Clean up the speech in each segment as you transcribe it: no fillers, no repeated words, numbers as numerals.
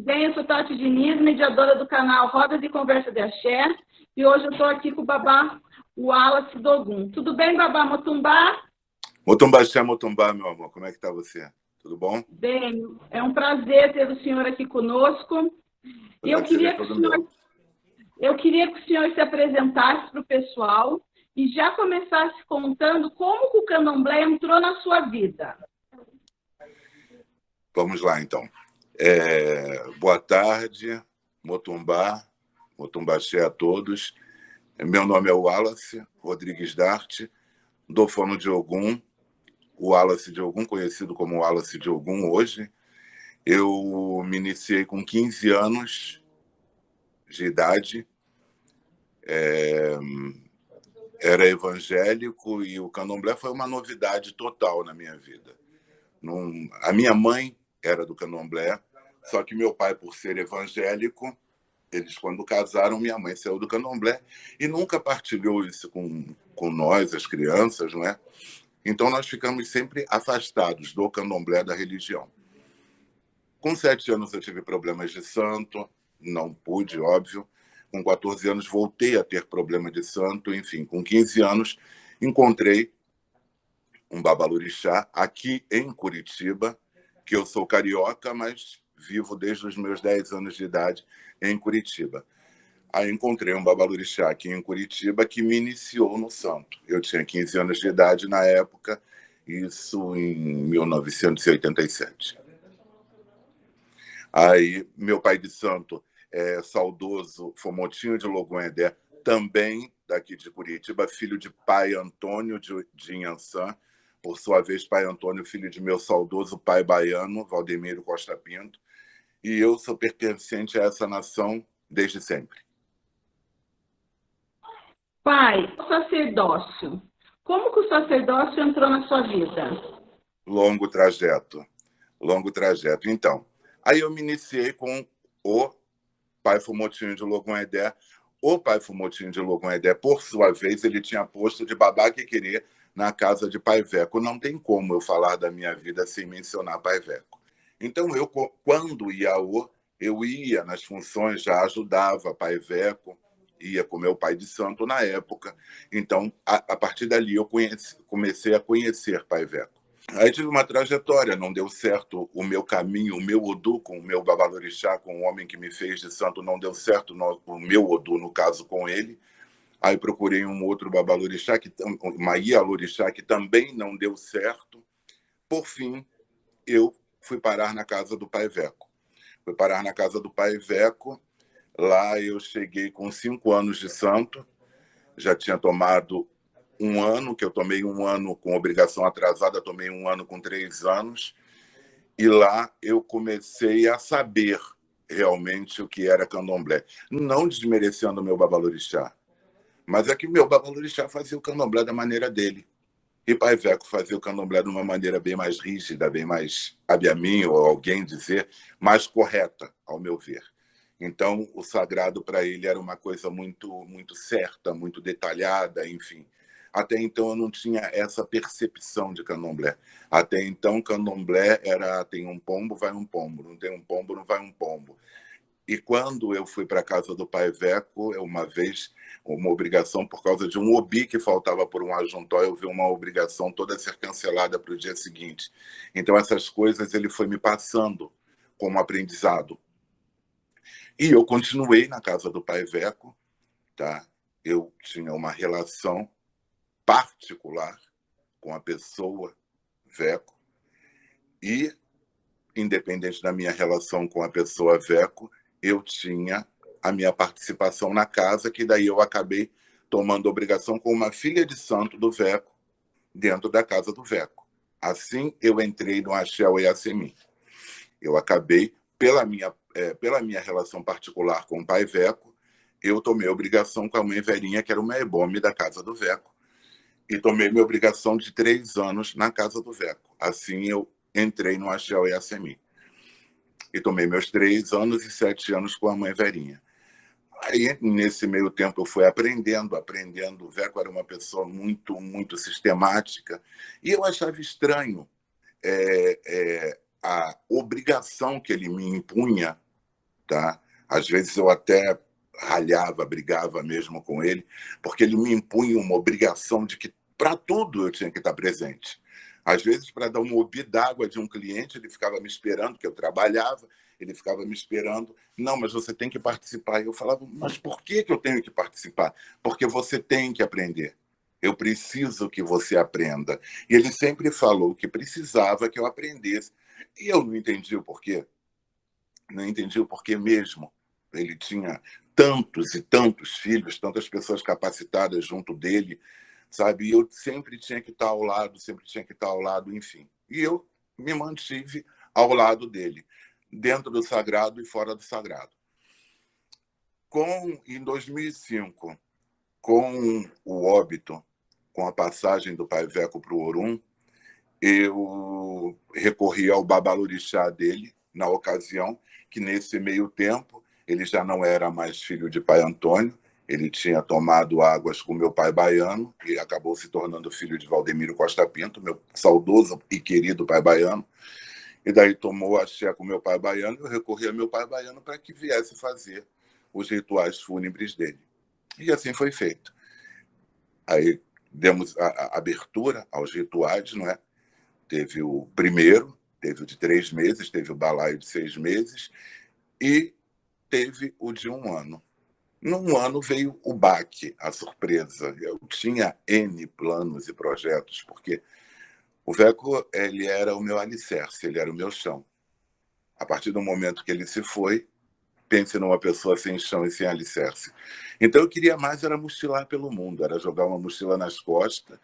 bem? Eu sou Tati Diniz, mediadora do canal Rodas de Conversa de Axé, e hoje eu estou aqui com o Babá Wallace Dogun. Tudo bem, Babá Motumbá? Motumbá, Axé, Motumbá, meu amor. Como é que está você? Tudo bom? Bem, é um prazer ter o senhor aqui conosco. E eu queria que o senhor se apresentasse para o pessoal e já começasse contando como que o candomblé entrou na sua vida. Vamos lá, então. Boa tarde, Motumbá, Motumbaxé a todos. Meu nome é Wallace Rodrigues Darte, do Fono de Ogum, o Wallace de Ogum, conhecido como Wallace de Ogum hoje. Eu me iniciei com 15 anos de idade, era evangélico e o candomblé foi uma novidade total na minha vida. A minha mãe era do candomblé, só que meu pai, por ser evangélico, eles, quando casaram, minha mãe saiu do candomblé e nunca partilhou isso com nós, as crianças, não é? Então, nós ficamos sempre afastados do candomblé, da religião. Com 7 anos, eu tive problemas de santo, não pude, óbvio. Com 14 anos, voltei a ter problema de santo. Enfim, com 15 anos, encontrei um babalorixá aqui em Curitiba, que eu sou carioca, mas vivo desde os meus 10 anos de idade em Curitiba. Aí encontrei um babalorixá aqui em Curitiba que me iniciou no santo. Eu tinha 15 anos de idade na época, isso em 1987. Aí meu pai de santo, saudoso Fomotinho de Logoendé, também daqui de Curitiba, filho de pai Antônio de Inhansã, por sua vez, pai Antônio, filho de meu saudoso pai baiano, Valdemiro Costa Pinto, e eu sou pertencente a essa nação desde sempre. Pai, o sacerdócio. Como que o sacerdócio entrou na sua vida? Longo trajeto. Então, aí eu me iniciei com o pai Fomotinho de Logoendé. O pai Fomotinho de Logoendé, por sua vez, ele tinha posto de babá que queria na casa de Pai Veco. Não tem como eu falar da minha vida sem mencionar Pai Veco. Então, eu, quando ia eu ia nas funções, já ajudava Pai Veco, ia com meu pai de santo na época. Então, a partir dali, eu comecei a conhecer Pai Veco. Aí tive uma trajetória, não deu certo o meu caminho, o meu Odu com o meu babalorixá, com o homem que me fez de santo, não deu certo o meu Odu, no caso, com ele. Aí procurei um outro babalorixá, uma ialorixá, que também não deu certo. Por fim, eu fui parar na casa do Pai Veco. Fui parar na casa do Pai Veco. Lá eu cheguei com 5 anos de santo. Já tinha tomado 1 ano, que eu tomei 1 ano com obrigação atrasada, tomei 1 ano com 3 anos. E lá eu comecei a saber realmente o que era candomblé. Não desmerecendo o meu babalorixá, mas é que meu babalorixá fazia o candomblé da maneira dele. E Pai Veco fazia o candomblé de uma maneira bem mais rígida, bem mais, cabe a mim ou alguém dizer, mais correta, ao meu ver. Então, o sagrado para ele era uma coisa muito, muito certa, muito detalhada, enfim. Até então, eu não tinha essa percepção de candomblé. Até então, candomblé era tem um pombo, vai um pombo. Não tem um pombo, não vai um pombo. E quando eu fui para a casa do Pai Veco, uma vez, uma obrigação por causa de um obi que faltava por um ajuntó, eu vi uma obrigação toda a ser cancelada para o dia seguinte. Então, essas coisas ele foi me passando como aprendizado. E eu continuei na casa do Pai Veco, tá? Eu tinha uma relação particular com a pessoa Veco e, independente da minha relação com a pessoa Veco, eu tinha a minha participação na casa, que daí eu acabei tomando obrigação com uma filha de santo do Veco dentro da casa do Veco. Assim, eu entrei no Axé Oiacemi. Eu acabei, pela minha relação particular com o Pai Veco, eu tomei obrigação com a mãe Verinha, que era uma ebome da casa do Veco, e tomei minha obrigação de 3 anos na casa do Veco. Assim, eu entrei no Axé Oiacemi. E tomei meus 3 anos e 7 anos com a mãe Verinha. Aí, nesse meio tempo, eu fui aprendendo. O Veco era uma pessoa muito, muito sistemática. E eu achava estranho a obrigação que ele me impunha tá? Às vezes eu até ralhava, brigava mesmo com ele, porque ele me impunha uma obrigação de que para tudo eu tinha que estar presente. Às vezes, para dar uma obi d'água de um cliente, ele ficava me esperando, que eu trabalhava, ele ficava me esperando. Não, mas você tem que participar. E eu falava, mas por que eu tenho que participar? Porque você tem que aprender. Eu preciso que você aprenda. E ele sempre falou que precisava que eu aprendesse. E eu não entendi o porquê. Não entendi o porquê mesmo. Ele tinha tantos e tantos filhos, tantas pessoas capacitadas junto dele, sabe? E eu sempre tinha que estar ao lado, sempre tinha que estar ao lado, enfim. E eu me mantive ao lado dele, dentro do sagrado e fora do sagrado. Em 2005, com o óbito, com a passagem do Pai Veco para o Orum, eu recorri ao babalorixá dele, na ocasião, que nesse meio tempo ele já não era mais filho de Pai Antônio, ele tinha tomado águas com meu pai baiano e acabou se tornando filho de Valdemiro Costa Pinto, meu saudoso e querido pai baiano. E daí tomou axé com meu pai baiano e eu recorri ao meu pai baiano para que viesse fazer os rituais fúnebres dele. E assim foi feito. Aí demos a abertura aos rituais, não é? Teve o primeiro, teve o de 3 meses, teve o balaio de 6 meses e teve o de 1 ano. Num ano veio o baque, a surpresa. Eu tinha N planos e projetos, porque o Veco ele era o meu alicerce, ele era o meu chão. A partir do momento que ele se foi, pense numa pessoa sem chão e sem alicerce. Então eu queria mais era mochilar pelo mundo, era jogar uma mochila nas costas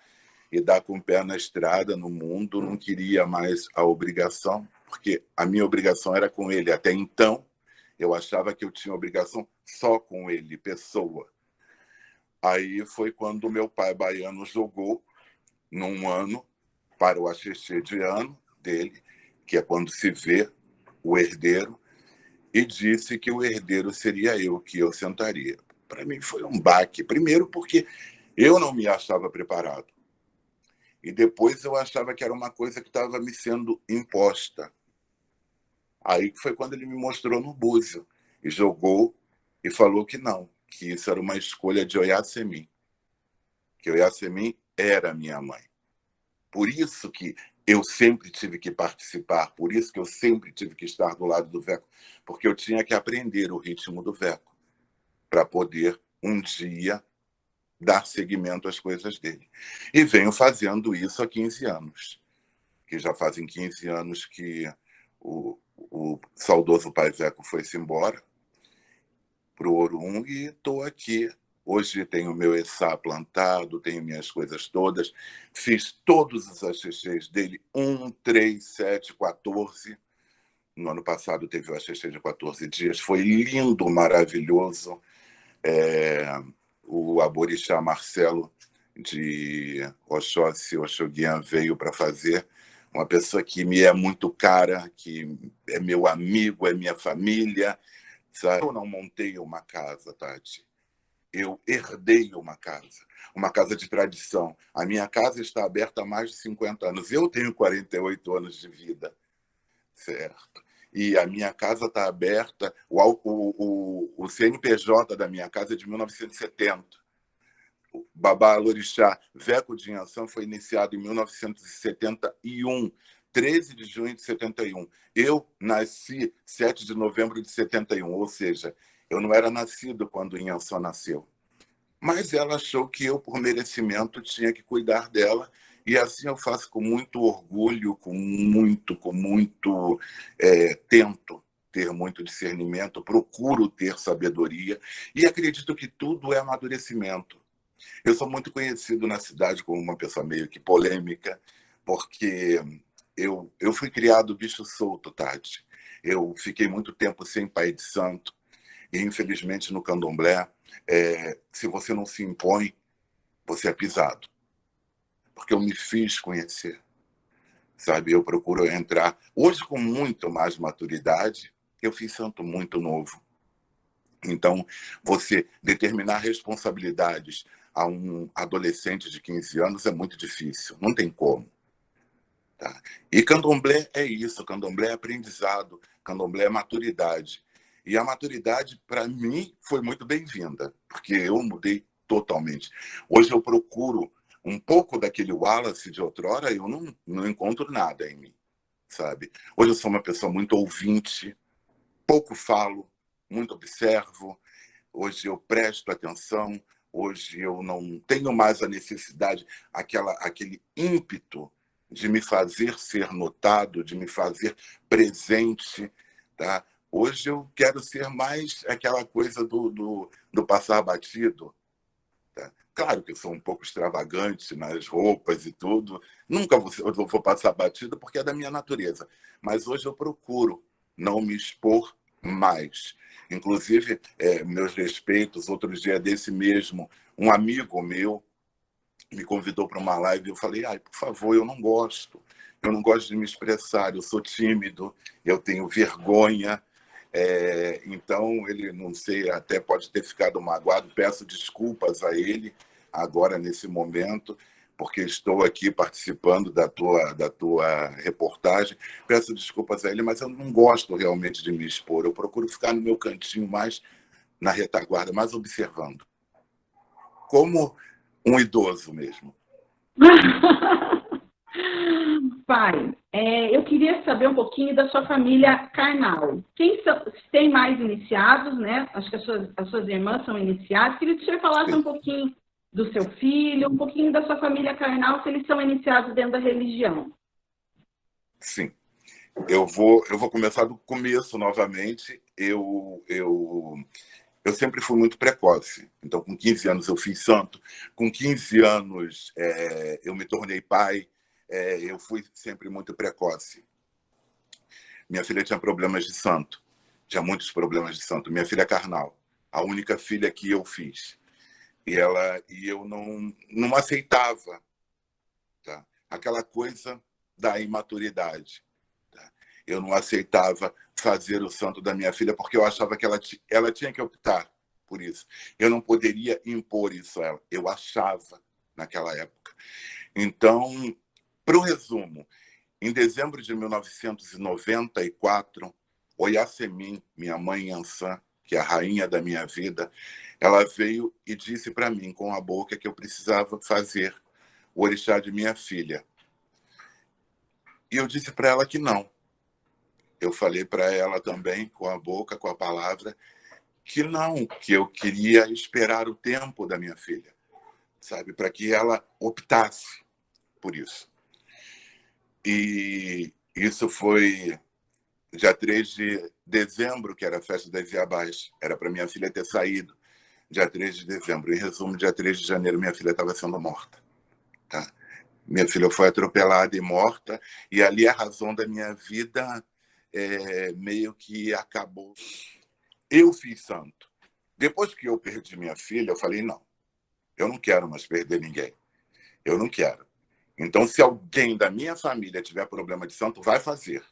e dar com o pé na estrada, no mundo. Não queria mais a obrigação, porque a minha obrigação era com ele. Até então, eu achava que eu tinha obrigação só com ele, pessoa. Aí foi quando o meu pai baiano jogou, num ano, para o axixê de ano dele, que é quando se vê o herdeiro, e disse que o herdeiro seria eu, que eu sentaria. Para mim foi um baque. Primeiro porque eu não me achava preparado. E depois eu achava que era uma coisa que estava me sendo imposta. Aí foi quando ele me mostrou no búzio e jogou e falou que não, que isso era uma escolha de Oiasemim, que Oiasemim era minha mãe. Por isso que eu sempre tive que participar, por isso que eu sempre tive que estar do lado do Veco, porque eu tinha que aprender o ritmo do Veco para poder um dia dar seguimento às coisas dele. E venho fazendo isso há 15 anos, que já fazem 15 anos que o saudoso Pai Veco foi-se embora para o Orum e estou aqui. Hoje tenho meu essá plantado, tenho minhas coisas todas. Fiz todos os axixês dele, 1, 3, 7, 14. No ano passado teve o axixê de 14 dias. Foi lindo, maravilhoso. O Aborixá Marcelo de Oxóssi Oxoguian veio para fazer. Uma pessoa que me é muito cara, que é meu amigo, é minha família. Sabe? Eu não montei uma casa, Tati. Eu herdei uma casa de tradição. A minha casa está aberta há mais de 50 anos. Eu tenho 48 anos de vida, certo? E a minha casa está aberta, o CNPJ da minha casa é de 1970. O Babá Lorixá Veco de Inhaçã foi iniciado em 1971, 13 de junho de 71. Eu nasci 7 de novembro de 71, ou seja, eu não era nascido quando Inhaçã nasceu. Mas ela achou que eu, por merecimento, tinha que cuidar dela. E assim eu faço com muito orgulho, tento ter muito discernimento, procuro ter sabedoria e acredito que tudo é amadurecimento. Eu sou muito conhecido na cidade como uma pessoa meio que polêmica, porque eu fui criado bicho solto, Tati. Eu fiquei muito tempo sem pai de santo e, infelizmente, no candomblé, se você não se impõe, você é pisado. Porque eu me fiz conhecer, sabe? Eu procuro entrar. Hoje, com muito mais maturidade, eu fiz santo muito novo. Então, você determinar responsabilidades a um adolescente de 15 anos é muito difícil, não tem como. Tá? E candomblé é isso, candomblé é aprendizado, candomblé é maturidade. E a maturidade, para mim, foi muito bem-vinda, porque eu mudei totalmente. Hoje eu procuro um pouco daquele Wallace de outrora, eu não encontro nada em mim, sabe? Hoje eu sou uma pessoa muito ouvinte, pouco falo, muito observo. Hoje eu presto atenção. Hoje eu não tenho mais a necessidade, aquele ímpeto de me fazer ser notado, de me fazer presente, tá? Hoje eu quero ser mais aquela coisa do passar batido. Tá? Claro que eu sou um pouco extravagante nas roupas e tudo. Nunca vou passar batido porque é da minha natureza. Mas hoje eu procuro não me expor mais. Inclusive, meus respeitos, outro dia desse mesmo, um amigo meu me convidou para uma live e eu falei, por favor, eu não gosto de me expressar, eu sou tímido, eu tenho vergonha. Então, ele, não sei, até pode ter ficado magoado, peço desculpas a ele agora, nesse momento, porque estou aqui participando da tua reportagem, peço desculpas a ele, mas eu não gosto realmente de me expor, eu procuro ficar no meu cantinho mais na retaguarda, mais observando, como um idoso mesmo. Pai, eu queria saber um pouquinho da sua família carnal. Tem mais iniciados, né? Acho que as suas irmãs são iniciadas. Queria que o senhor falasse um pouquinho do seu filho, um pouquinho da sua família carnal, se eles são iniciados dentro da religião. Sim. Eu vou começar do começo novamente. Eu sempre fui muito precoce. Então, com 15 anos, eu fiz santo. Com 15 anos, eu me tornei pai. Eu fui sempre muito precoce. Minha filha tinha problemas de santo. Tinha muitos problemas de santo. Minha filha é carnal. A única filha que eu fiz. E eu não aceitava, tá? Aquela coisa da imaturidade. Tá? Eu não aceitava fazer o santo da minha filha porque eu achava que ela tinha que optar por isso. Eu não poderia impor isso a ela. Eu achava naquela época. Então, para o resumo, em dezembro de 1994, Oyasemin, minha mãe Ansã, que é a rainha da minha vida, ela veio e disse para mim com a boca que eu precisava fazer o orixá de minha filha. E eu disse para ela que não. Eu falei para ela também, com a boca, com a palavra, que não, que eu queria esperar o tempo da minha filha, sabe, para que ela optasse por isso. E isso foi dia 3 de dezembro, que era a festa das Iabás. Era para minha filha ter saído dia 3 de dezembro. Em resumo, dia 3 de janeiro, minha filha estava sendo morta. Tá? Minha filha foi atropelada e morta, e ali a razão da minha vida meio que acabou. Eu fiz santo. Depois que eu perdi minha filha, eu falei, não, eu não quero mais perder ninguém. Eu não quero. Então, se alguém da minha família tiver problema de santo, vai fazer.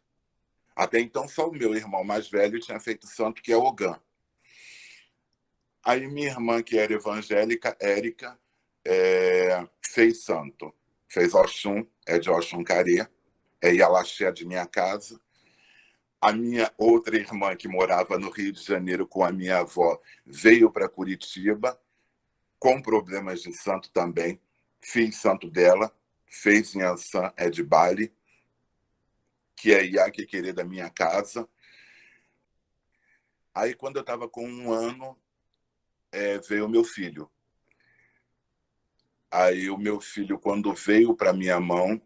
Até então, só o meu irmão mais velho tinha feito santo, que é Ogã. Aí minha irmã, que era evangélica, Érica, fez santo. Fez Oxum, é de Oxum Carê, é Yalaxé de minha casa. A minha outra irmã, que morava no Rio de Janeiro com a minha avó, veio para Curitiba, com problemas de santo também. Fiz santo dela, fez Nhançã, é de Bali, que é Iaque Querer da minha casa. Aí, quando eu estava com 1 ano, veio o meu filho. Aí, o meu filho, quando veio para minha mão,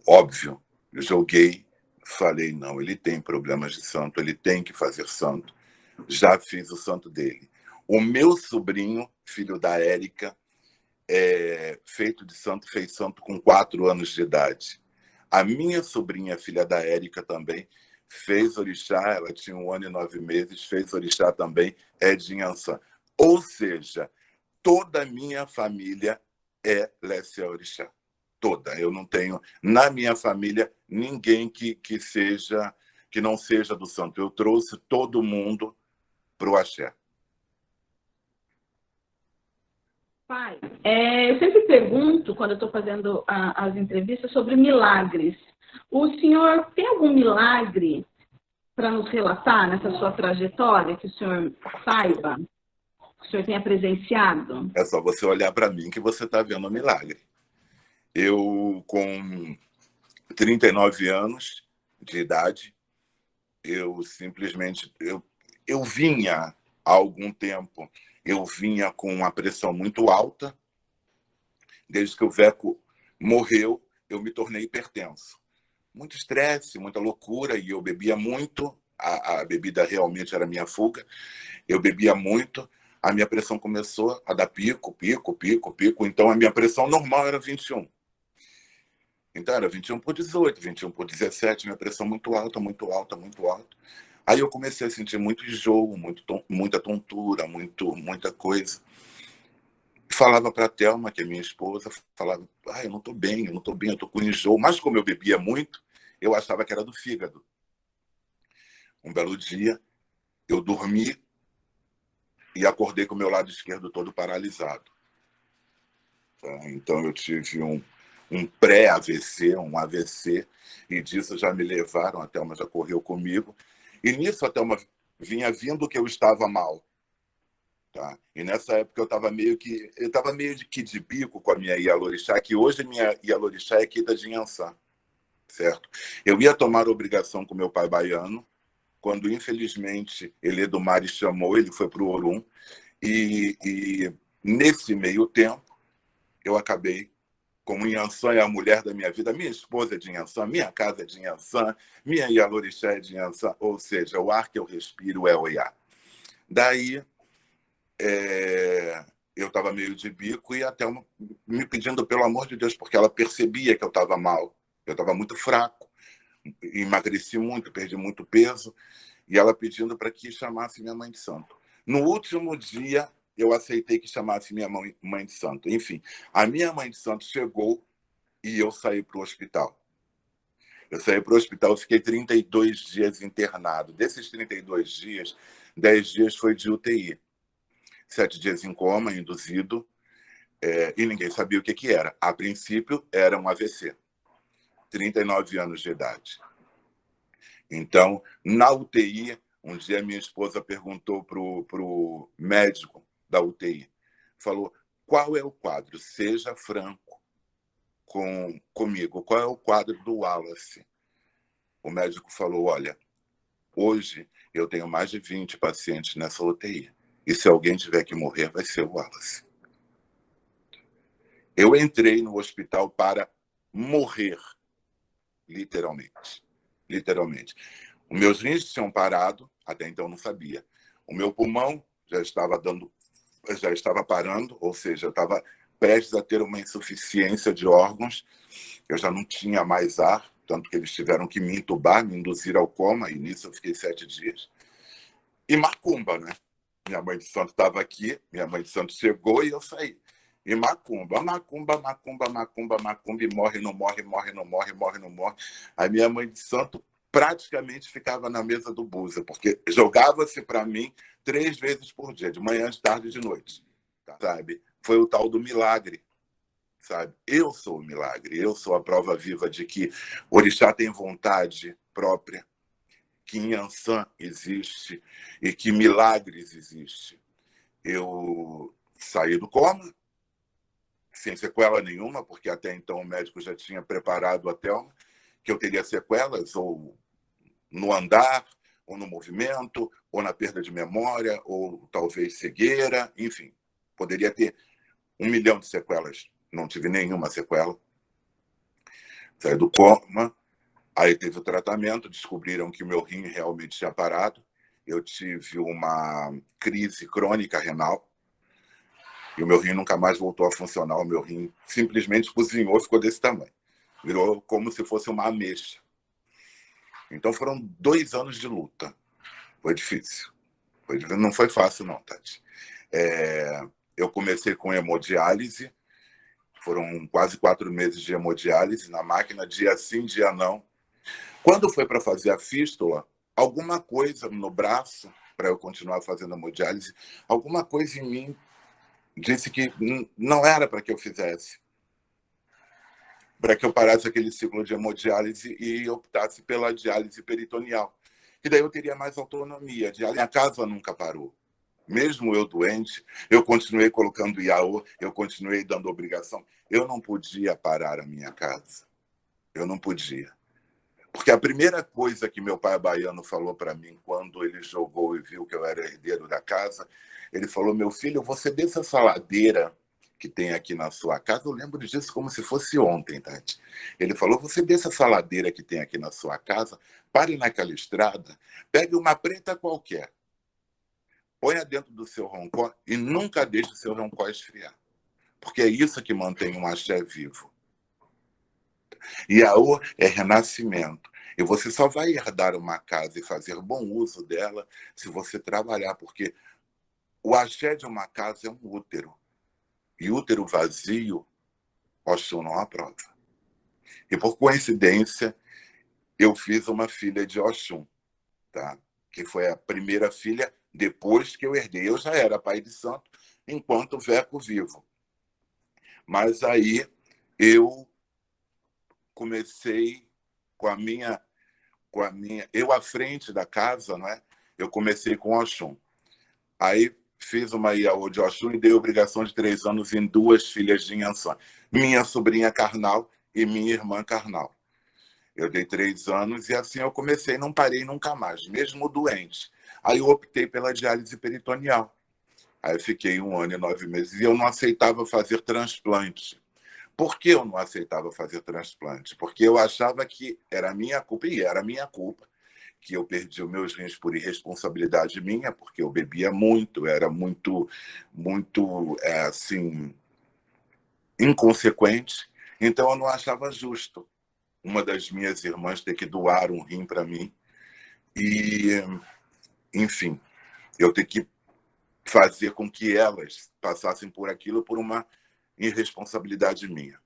óbvio, joguei, falei, não, ele tem problemas de santo, ele tem que fazer santo. Já fiz o santo dele. O meu sobrinho, filho da Érica, feito de santo, fez santo com 4 anos de idade. A minha sobrinha, filha da Érica também, fez orixá, ela tinha 1 ano e 9 meses, fez orixá também, é de Nhançã. Ou seja, toda a minha família é Lécia Orixá. Toda. Eu não tenho, na minha família, ninguém que não seja do santo. Eu trouxe todo mundo para o axé. Pai, eu sempre pergunto, quando eu estou fazendo as entrevistas, sobre milagres. O senhor tem algum milagre para nos relatar nessa sua trajetória, que o senhor saiba, que o senhor tenha presenciado? É só você olhar para mim que você está vendo um milagre. Eu, com 39 anos de idade, eu simplesmente... Eu vinha há algum tempo, eu vinha com uma pressão muito alta. Desde que o Veco morreu, eu me tornei hipertenso. Muito estresse, muita loucura, e eu bebia muito. A bebida realmente era minha fuga. Eu bebia muito, a minha pressão começou a dar pico, pico, pico, pico. Então, a minha pressão normal era 21. Então, era 21/18, 21/17, minha pressão muito alta, muito alta, muito alta. Aí eu comecei a sentir muito enjoo, muita tontura, muita coisa. Falava para a Thelma, que é minha esposa, falava, eu não estou bem, eu estou com enjoo. Mas como eu bebia muito, eu achava que era do fígado. Um belo dia, eu dormi e acordei com o meu lado esquerdo todo paralisado. Então eu tive um pré-AVC, um AVC, e disso já me levaram, a Thelma já correu comigo. E nisso a Thelma vinha vindo que eu estava mal. Tá? E nessa época eu estava meio que de bico com a minha Ialorixá, que hoje a minha Ialorixá é Quita de Inhansã, certo? Eu ia tomar obrigação com meu pai baiano, quando infelizmente Eledomari chamou, ele foi para o Orum, e nesse meio tempo eu acabei, como Inhansã é a mulher da minha vida, minha esposa é de Inhansã, minha casa é de Inhansã, minha Ialorixá é de Inhansã, ou seja, o ar que eu respiro é Oiá. Daí eu estava meio de bico e até me pedindo pelo amor de Deus, porque ela percebia que eu estava mal, eu estava muito fraco, emagreci muito, perdi muito peso, e ela pedindo para que chamasse minha mãe de santo. No último dia, eu aceitei que chamasse minha mãe de santo. Enfim, a minha mãe de santo chegou e eu saí para o hospital. Eu saí para o hospital, fiquei 32 dias internado. Desses 32 dias, 10 dias foi de UTI. 7 dias em coma, induzido, e ninguém sabia o que era. A princípio, era um AVC. 39 anos de idade. Então, na UTI, um dia minha esposa perguntou para o médico da UTI, falou, qual é o quadro? Seja franco comigo, qual é o quadro do Wallace? O médico falou, olha, hoje eu tenho mais de 20 pacientes nessa UTI. E se alguém tiver que morrer, vai ser o Wallace. Eu entrei no hospital para morrer, literalmente. Literalmente. Os meus rins tinham parado, até então não sabia. O meu pulmão já estava parando, ou seja, eu estava prestes a ter uma insuficiência de órgãos. Eu já não tinha mais ar, tanto que eles tiveram que me entubar, me induzir ao coma, e nisso eu fiquei 7 dias. E macumba, né? Minha mãe de santo estava aqui, minha mãe de santo chegou e eu saí. E macumba, e morre, não morre, morre, não morre, morre, não morre. A minha mãe de santo praticamente ficava na mesa do Buza, porque jogava-se para mim 3 vezes por dia, de manhã, de tarde e de noite. Sabe? Foi o tal do milagre. Sabe? Eu sou o milagre, eu sou a prova viva de que Orixá tem vontade própria, que Inhansã existe e que milagres existem. Eu saí do coma, sem sequela nenhuma, porque até então o médico já tinha preparado a Thelma, que eu teria sequelas, ou no andar, ou no movimento, ou na perda de memória, ou talvez cegueira, enfim. Poderia ter 1 milhão de sequelas. Não tive nenhuma sequela. Saí do coma, aí teve o tratamento, descobriram que o meu rim realmente tinha parado. Eu tive uma crise crônica renal, e o meu rim nunca mais voltou a funcionar. O meu rim simplesmente cozinhou, ficou desse tamanho. Virou como se fosse uma ameixa. Então foram 2 anos de luta. Foi difícil. Não foi fácil, não, Tati. Eu comecei com hemodiálise. Foram quase 4 meses de hemodiálise na máquina, dia sim, dia não. Quando foi para fazer a fístula, alguma coisa no braço, para eu continuar fazendo hemodiálise, alguma coisa em mim disse que não era para que eu fizesse. Para que eu parasse aquele ciclo de hemodiálise e optasse pela diálise peritoneal, que daí eu teria mais autonomia. A minha casa nunca parou. Mesmo eu doente, eu continuei colocando IAO, eu continuei dando obrigação. Eu não podia parar a minha casa. Eu não podia. Porque a primeira coisa que meu pai baiano falou para mim quando ele jogou e viu que eu era herdeiro da casa, ele falou: meu filho, você desce essa ladeira que tem aqui na sua casa. Eu lembro disso como se fosse ontem, Tati. Ele falou: você desce essa ladeira que tem aqui na sua casa, pare naquela estrada, pegue uma preta qualquer, ponha dentro do seu roncó e nunca deixe o seu roncó esfriar. Porque é isso que mantém um axé vivo. Iaô é renascimento. E você só vai herdar uma casa e fazer bom uso dela se você trabalhar, porque o axé de uma casa é um útero. E útero vazio, Oxum não aprova. E por coincidência, eu fiz uma filha de Oxum, tá? Que foi a primeira filha depois que eu herdei. Eu já era pai de santo enquanto Veco vivo. Mas aí eu comecei com a minha eu à frente da casa, não é? Eu comecei com Oxum. Aí fiz uma Iaô de Oxum e dei obrigação de 3 anos em 2 filhas de Inhansã. Minha sobrinha carnal e minha irmã carnal. Eu dei 3 anos e assim eu comecei, não parei nunca mais, mesmo doente. Aí eu optei pela diálise peritoneal. Aí eu fiquei 1 ano e 9 meses e eu não aceitava fazer transplante. Por que eu não aceitava fazer transplante? Porque eu achava que era minha culpa, e era minha culpa, que eu perdi os meus rins por irresponsabilidade minha, porque eu bebia muito, era muito, assim, inconsequente. Então eu não achava justo uma das minhas irmãs ter que doar um rim para mim e, enfim, eu ter que fazer com que elas passassem por aquilo por uma irresponsabilidade minha.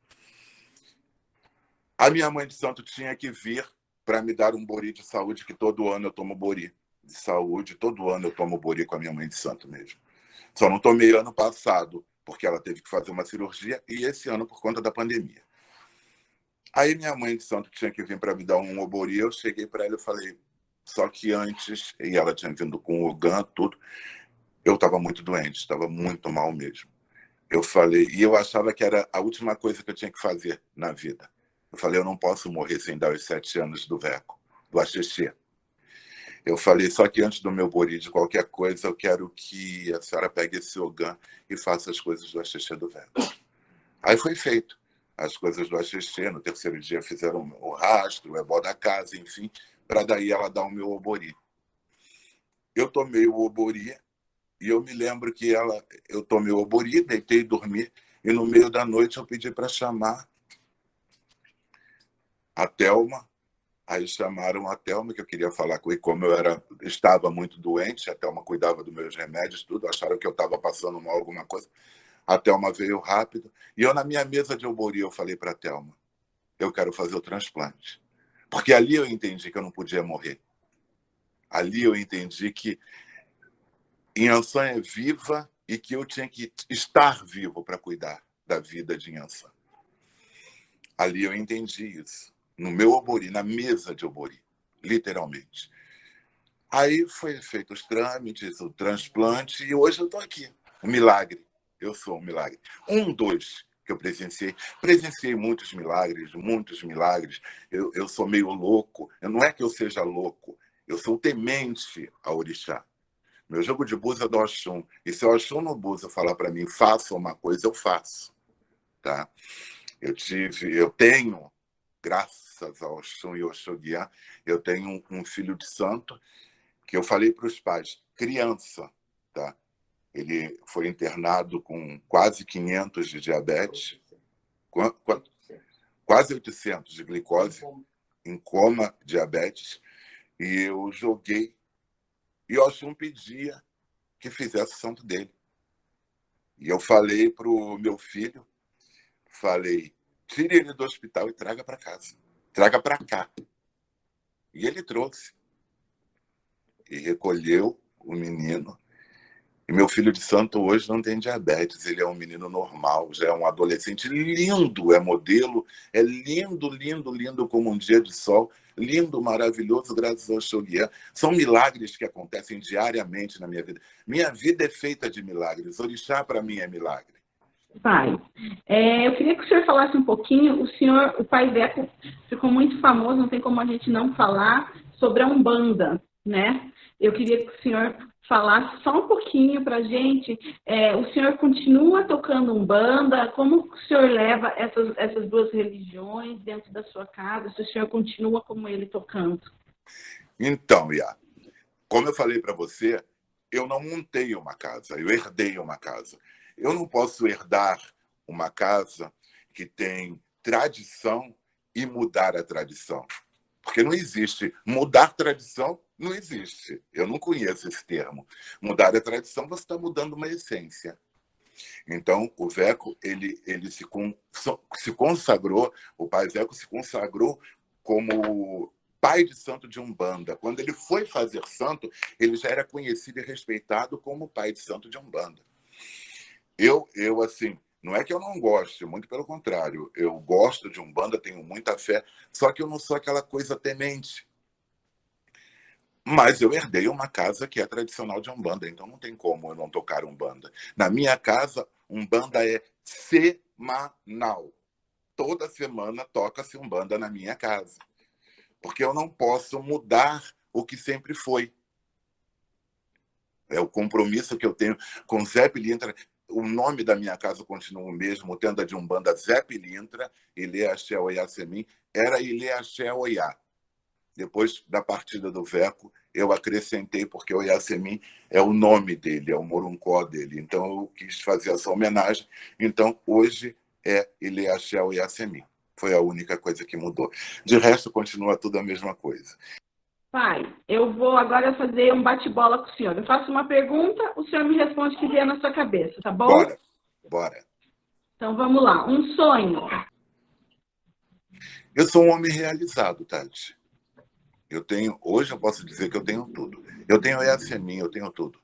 A minha mãe de santo tinha que vir para me dar um bori de saúde, que todo ano eu tomo bori de saúde, todo ano eu tomo bori com a minha mãe de santo mesmo. Só não tomei ano passado, porque ela teve que fazer uma cirurgia, e esse ano por conta da pandemia. Aí minha mãe de santo tinha que vir para me dar um obori, eu cheguei para ela e falei, só que antes, e ela tinha vindo com o Ogan, tudo, eu estava muito doente, estava muito mal mesmo. Eu falei, e eu achava que era a última coisa que eu tinha que fazer na vida. Eu falei, eu não posso morrer sem dar os 7 anos do Veco, do Axixê. Eu falei, só que antes do meu bori de qualquer coisa, eu quero que a senhora pegue esse Ogan e faça as coisas do Axixê do Veco. Aí foi feito. As coisas do Axixê, no terceiro dia fizeram o rastro, o ebó da casa, enfim, para daí ela dar o meu obori. Eu tomei o obori e eu me lembro que eu tomei o obori, deitei e dormi, e no meio da noite eu pedi para chamar a Thelma. Aí chamaram a Thelma, que eu queria falar com ele, como eu estava muito doente, a Thelma cuidava dos meus remédios, tudo, acharam que eu estava passando mal alguma coisa. A Thelma veio rápido, e eu na minha mesa de obori, eu falei para a Thelma, eu quero fazer o transplante. Porque ali eu entendi que eu não podia morrer. Ali eu entendi que Inhansã é viva e que eu tinha que estar vivo para cuidar da vida de Inhansã. Ali eu entendi isso. No meu obori, na mesa de obori, literalmente. Aí foi feito os trâmites, o transplante, e hoje eu estou aqui. Um milagre. Eu sou um milagre. Dois que eu presenciei. Presenciei muitos milagres, muitos milagres. Eu sou meio louco. Não é que eu seja louco, eu sou temente a orixá. Meu jogo de búzia é do Oxum. E se o Oxum no búzia falar para mim, faça uma coisa, eu faço. Tá? Eu tenho, graças ao Oxum e Oxoguiá, eu tenho um filho de santo que eu falei para os pais, criança, tá? Ele foi internado com quase 500 de diabetes, quase 800 de glicose, em coma, diabetes, e eu joguei, e o Oxum pedia que fizesse o santo dele. E eu falei para o meu filho, tire ele do hospital e traga para casa, traga para cá. E ele trouxe. E recolheu o menino E meu filho de santo hoje não tem diabetes, ele é um menino normal, já é um adolescente lindo, é modelo, é lindo, lindo, lindo como um dia de sol, lindo, maravilhoso, graças ao Xorian. São milagres que acontecem diariamente na minha vida. Minha vida é feita de milagres, orixá para mim é milagre. Pai, eu queria que o senhor falasse um pouquinho, o pai Zeco ficou muito famoso, não tem como a gente não falar, sobre a Umbanda, né? Eu queria que o senhor falasse só um pouquinho para a gente, o senhor continua tocando Umbanda, como o senhor leva essas duas religiões dentro da sua casa, se o senhor continua como ele tocando? Então, Iá, como eu falei para você, eu não montei uma casa, eu herdei uma casa. Eu não posso herdar uma casa que tem tradição e mudar a tradição. Porque não existe. Mudar tradição não existe. Eu não conheço esse termo. Mudar a tradição, você está mudando uma essência. Então, o Zeco, ele se consagrou, o pai Zeco se consagrou como pai de santo de Umbanda. Quando ele foi fazer santo, ele já era conhecido e respeitado como pai de santo de Umbanda. Eu assim, não é que eu não goste, muito pelo contrário. Eu gosto de Umbanda, tenho muita fé, só que eu não sou aquela coisa temente. Mas eu herdei uma casa que é tradicional de Umbanda, então não tem como eu não tocar Umbanda. Na minha casa, Umbanda é semanal. Toda semana toca-se Umbanda na minha casa. Porque eu não posso mudar o que sempre foi. É o compromisso que eu tenho com Zé Pilintra. O nome da minha casa continua o mesmo, tenda de Umbanda Zé Pilintra, Ilê Axé Oiá Semim, era Ilê Axé Oiá. Depois da partida do Veco, eu acrescentei, porque o Yasemin é o nome dele, é o moruncó dele. Então, eu quis fazer essa homenagem. Então, hoje é Ilê Axé Yasemin. Foi a única coisa que mudou. De resto, continua tudo a mesma coisa. Pai, eu vou agora fazer um bate-bola com o senhor. Eu faço uma pergunta, o senhor me responde o que vier na sua cabeça, tá bom? Bora, bora. Então, vamos lá. Um sonho. Eu sou um homem realizado, Tati. Hoje eu posso dizer que eu tenho tudo. Eu tenho Yasemin, eu tenho tudo.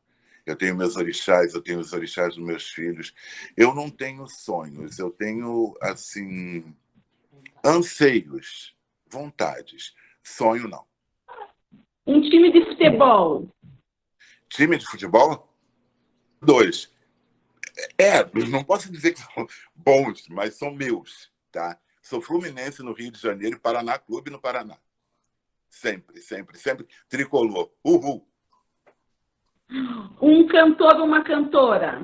Eu tenho meus orixás, eu tenho os orixás dos meus filhos. Eu não tenho sonhos, eu tenho, assim, anseios, vontades. Sonho, não. Um time de futebol. Time de futebol? 2. Não posso dizer que são bons, mas são meus, tá? Sou Fluminense no Rio de Janeiro e Paraná Clube no Paraná. Sempre, sempre, sempre tricolor. Uhul. Um cantor ou uma cantora.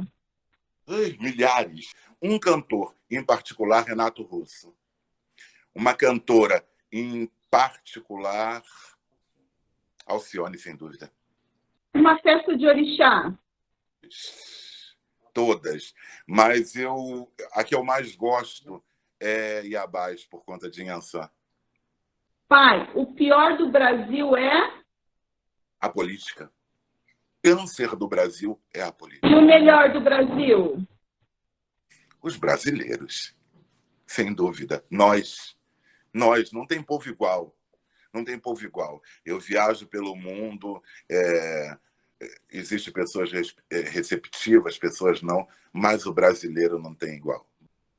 Milhares. Um cantor, em particular, Renato Russo. Uma cantora, em particular, Alcione, sem dúvida. Uma festa de orixá. Todas. Mas a que eu mais gosto é Iabás, por conta de Inhansã. Pai, o pior do Brasil é? A política. O câncer do Brasil é a política. E o melhor do Brasil? Os brasileiros. Sem dúvida. Nós, não tem povo igual. Não tem povo igual. Eu viajo pelo mundo, existem pessoas receptivas, pessoas não, mas o brasileiro não tem igual.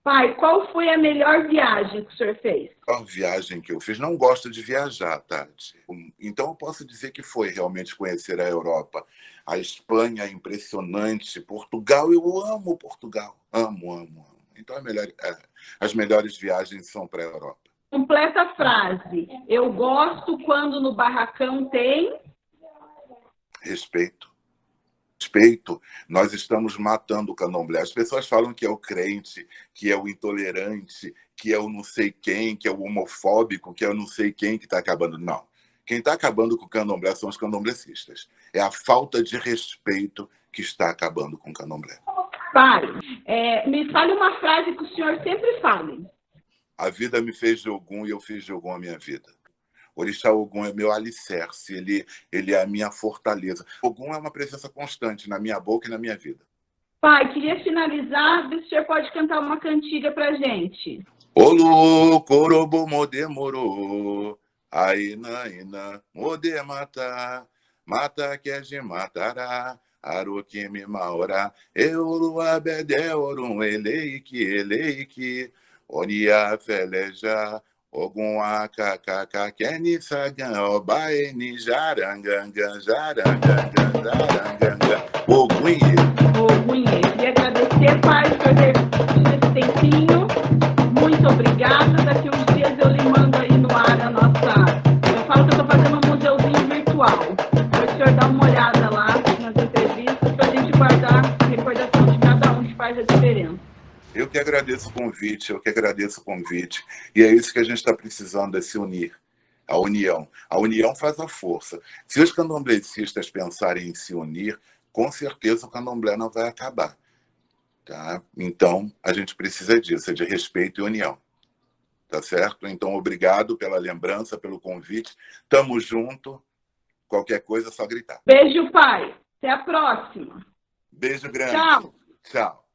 Pai, qual foi a melhor viagem que o senhor fez? A melhor viagem que eu fiz, não gosto de viajar, Tati. Então eu posso dizer que foi realmente conhecer a Europa. A Espanha é impressionante, Portugal, eu amo Portugal. Amo, amo, amo. Então as melhores viagens são para a Europa. Completa a frase. Eu gosto quando no barracão tem... Respeito. Respeito. Nós estamos matando o candomblé. As pessoas falam que é o crente, que é o intolerante, que é o não sei quem, que é o homofóbico, que é o não sei quem que está acabando. Não. Quem está acabando com o candomblé são os candomblecistas. É a falta de respeito que está acabando com o candomblé. Pai, me fale uma frase que o senhor sempre fale. A vida me fez de Ogum e eu fiz de Ogum a minha vida. Orixá Ogum é meu alicerce, ele é a minha fortaleza. Ogum é uma presença constante na minha boca e na minha vida. Pai, queria finalizar, ver se o senhor pode cantar uma cantiga pra gente. Olu, corobo, modemoro, aina, ina, mode mata, mata que é de matará, Arukimi Maora, Euruabede Orum Eleiki, Onia Feleja, Ogun Akakaka, Keni Sagan, Obaeni, Jaranganga, Ogunye. Ogunye, queria agradecer, pai, por ter tido esse tempinho. Muito obrigada. Daqui uns dias eu lhe mando aí no ar a nossa... Eu falo que eu estou fazendo um museuzinho virtual. Para o senhor dar uma olhada lá nas entrevistas, para a gente guardar a recordação de cada um que faz a diferença. Eu que agradeço o convite, E é isso que a gente está precisando, é se unir. A união. A união faz a força. Se os candomblecistas pensarem em se unir, com certeza o candomblé não vai acabar. Tá? Então, a gente precisa disso, é de respeito e união. Tá certo? Então, obrigado pela lembrança, pelo convite. Tamo junto. Qualquer coisa é só gritar. Beijo, pai. Até a próxima. Beijo grande. Tchau. Tchau.